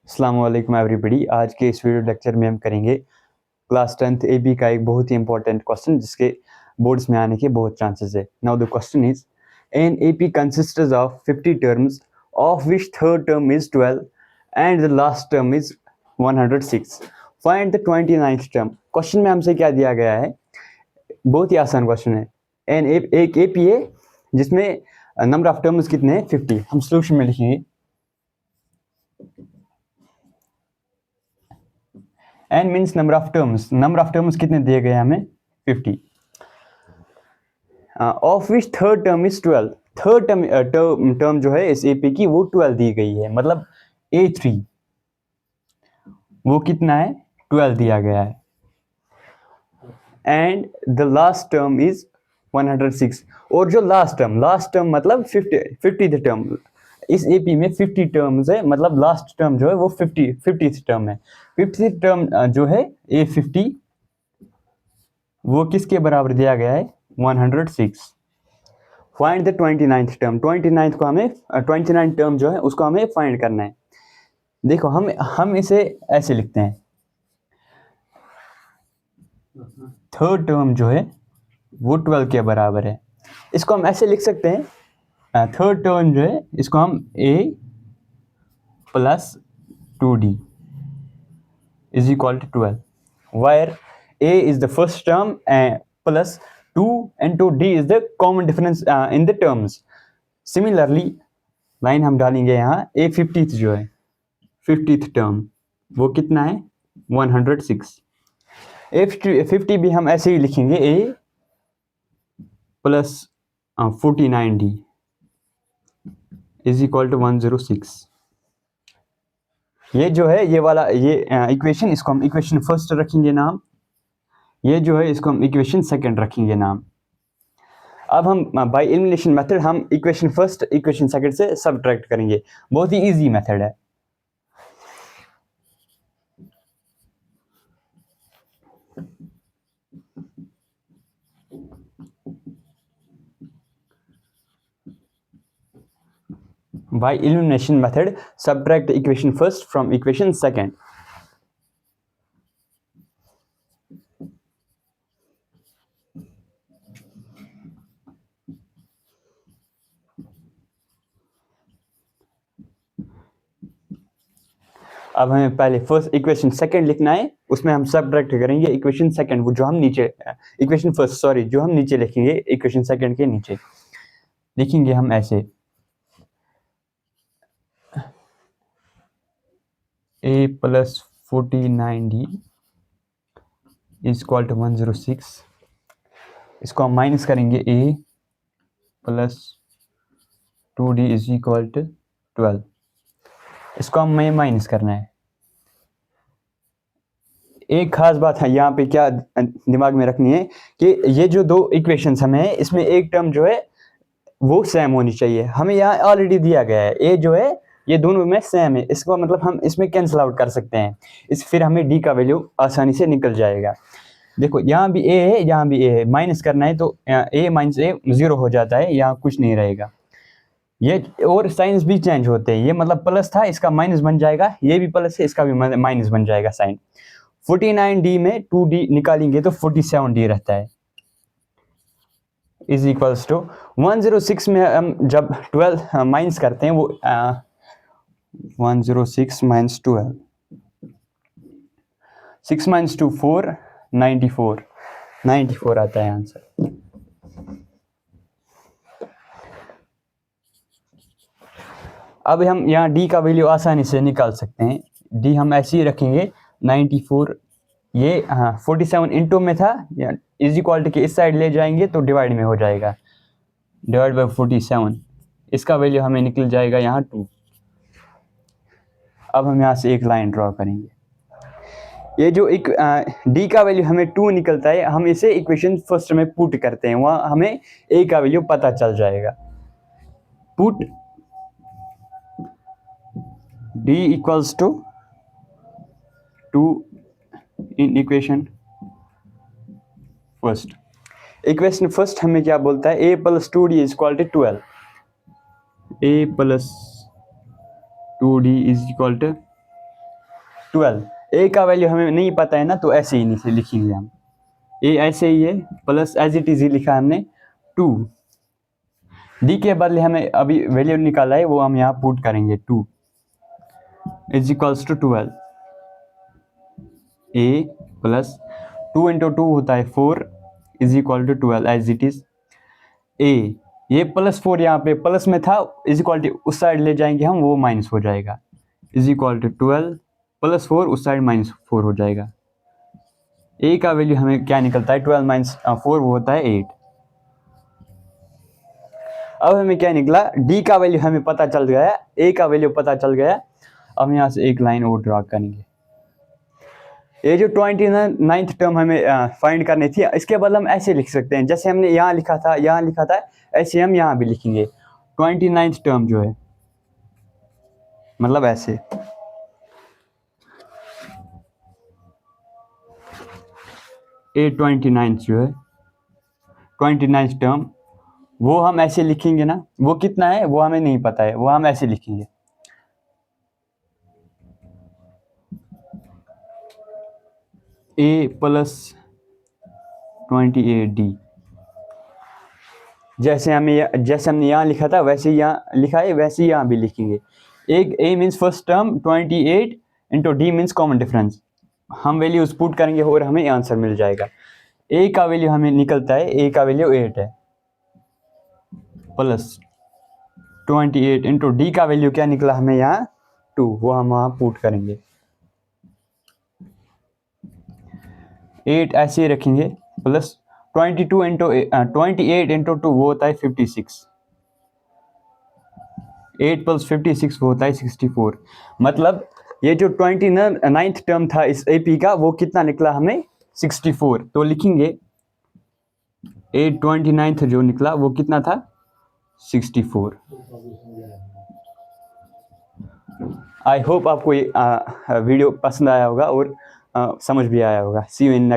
अस्सलाम वालेकुम एवरीबॉडी। आज के इस वीडियो लेक्चर में हम करेंगे क्लास 10th एबी का एक बहुत ही इंपॉर्टेंट क्वेश्चन जिसके बोर्ड्स में आने के बहुत चांसेस है। Now the question is an AP consists of 50 terms of which third term is 12 and the last term is 106। Find the 29th term. Question में हमसे क्या दिया गया है, बहुत ही आसान क्वेश्चन है। एक एपी है जिसमें नंबर ऑफ टर्म्स कितने हैं 50। हम सोल्यूशन में लिखेंगे n means number of terms. Number of terms कितने दिए गए हमें 50। Of which third term is 12। Third term जो है इस एपी की वो 12 दी गई है, मतलब A3 वो कितना है 12 दिया गया है। And the last term is 106। और जो लास्ट टर्म मतलब 50th टर्म। इस एपी में 50 टर्म्स है, मतलब लास्ट टर्म जो है वो 50th टर्म है। 50th टर्म जो है A50 वो किसके बराबर दिया गया है 106। Find the 29th term. 29th को हमें 29 टर्म जो है उसको हमें फाइंड करना है। देखो हम इसे ऐसे लिखते हैं, थर्ड टर्म जो है वो 12 के बराबर है। इसको हम ऐसे लिख सकते हैं, थर्ड टर्म जो है इसको हम A plus 2D is equal to 12, where A is the first term plus 2 and 2D is the common difference in the terms. Similarly, line हम डालेंगे यहाँ A50th जो है 50th टर्म वो कितना है 106। A50 भी हम ऐसे ही लिखेंगे A plus 49D is equal to 106। ये जो है ये वाला ये इक्वेशन, इसको हम इक्वेशन फर्स्ट रखेंगे नाम। ये जो है इसको हम इक्वेशन सेकंड रखेंगे नाम। अब हम बाय एलिमिनेशन मेथड हम इक्वेशन फर्स्ट इक्वेशन सेकंड से सबट्रैक्ट करेंगे। बहुत ही इजी मेथड है। By elimination method, subtract equation first from equation second. अब हमें पहले फर्स्ट इक्वेशन सेकंड लिखना है, उसमें हम सबट्रैक्ट करेंगे इक्वेशन सेकंड वो जो हम नीचे इक्वेशन फर्स्ट सॉरी जो हम नीचे लिखेंगे इक्वेशन सेकंड के नीचे लिखेंगे हम ऐसे A plus 49D is equal to 106। इसको हम माइनस करेंगे A plus 2D is equal to 12। इसको हमें माइनस करना है। एक खास बात है यहाँ पे क्या दिमाग में रखनी है कि ये जो दो इक्वेशंस हमें है इसमें एक टर्म जो है वो सेम होनी चाहिए। हमें यहाँ ऑलरेडी दिया गया है A जो है ये दोनों में सेम है, इसको मतलब हम इसमें कैंसिल आउट कर सकते हैं। फिर हमें D का वैल्यू आसानी से निकल जाएगा। देखो यहाँ भी A है यहाँ भी A है, माइनस करना है तो A माइनस A 0 हो जाता है, यहाँ कुछ नहीं रहेगा। ये और साइंस भी चेंज होते हैं, ये मतलब प्लस था इसका माइनस बन जाएगा, ये भी प्लस है इसका भी माइनस बन जाएगा साइन। 49D में 2D निकालेंगे तो 47D रहता है इज इक्वल्स टू 106 में हम जब 12 माइनस करते हैं वो 106 माइनस 12 6 माइनस 2 4 94 आता है आंसर। अब हम यहाँ D का वैल्यू आसानी से निकाल सकते हैं। D हम ऐसे ही रखेंगे 94, ये 47 इंटू में था, इज इक्वल के इस साइड ले जाएंगे तो डिवाइड में हो जाएगा, डिवाइड बाय 47। इसका वैल्यू हमें निकल जाएगा यहाँ 2। अब हम यहाँ से एक लाइन ड्रॉ करेंगे। ये जो एक D का वैल्यू हमें 2 निकलता है, हम इसे इक्वेशन फर्स्ट में पुट करते हैं, वहाँ हमें A का वैल्यू पता चल जाएगा। Put D equals to 2 in equation first। Equation first हमें क्या बोलता है A plus 2D is equal to 12। A plus 2D is equal to 12, A का वैल्यू हमें नहीं पता है ना, तो ऐसे ही नीचे लिखेंगे हम, ए ऐसे ही है प्लस एज इट इज ही लिखा हमने 2, डी के बदले हमें अभी वैल्यू निकाला है वो हम यहाँ पुट करेंगे 2 is equals to 12, A plus 2 into 2 होता है 4 is equal to 12 as it is, A ये प्लस 4 यहाँ पे प्लस में था, इज इक्वल टू उस साइड ले जाएंगे हम, वो माइनस हो जाएगा, इज इक्वल टू 12 प्लस 4 उस साइड माइनस 4 हो जाएगा। ए का वैल्यू हमें क्या निकलता है 12 माइनस 4 वो होता है 8। अब हमें क्या निकला, डी का वैल्यू हमें पता चल गया, ए का वैल्यू पता चल गया। अब यहाँ से एक लाइन और ड्रा करेंगे। ये जो 29th टर्म हमें फाइंड करनी थी, इसके बदले हम ऐसे लिख सकते हैं, जैसे हमने यहाँ लिखा था ऐसे हम यहाँ भी लिखेंगे 29th टर्म जो है, मतलब ऐसे ए 29th जो है 29th टर्म, वो हम ऐसे लिखेंगे ना, वो कितना है वो हमें नहीं पता है, वो हम ऐसे लिखेंगे ए प्लस 28D, जैसे हमने यहाँ लिखा था वैसे ही यहाँ लिखा है, वैसे ही यहाँ भी लिखेंगे। एक A means first term 28 into D means common difference, हम वैल्यूज पुट करेंगे और हमें आंसर मिल जाएगा। ए का वैल्यू हमें निकलता है, ए का वैल्यू 8 है, प्लस 28 इंटू डी का वैल्यू क्या निकला हमें यहाँ 2, वो हम वहाँ पुट करेंगे। 8 ऐसे ही रखेंगे, प्लस 28 इंटू 2 वो होता है 56, 8 प्लस 56 वो होता है 64। मतलब ये जो 29th टर्म था इस एपी का, वो कितना निकला हमें 64, तो लिखेंगे 29th जो निकला वो कितना था 64। आई होप आपको ये वीडियो पसंद आया होगा और समझ भी आया होगा। सी यू इन नेक्स्ट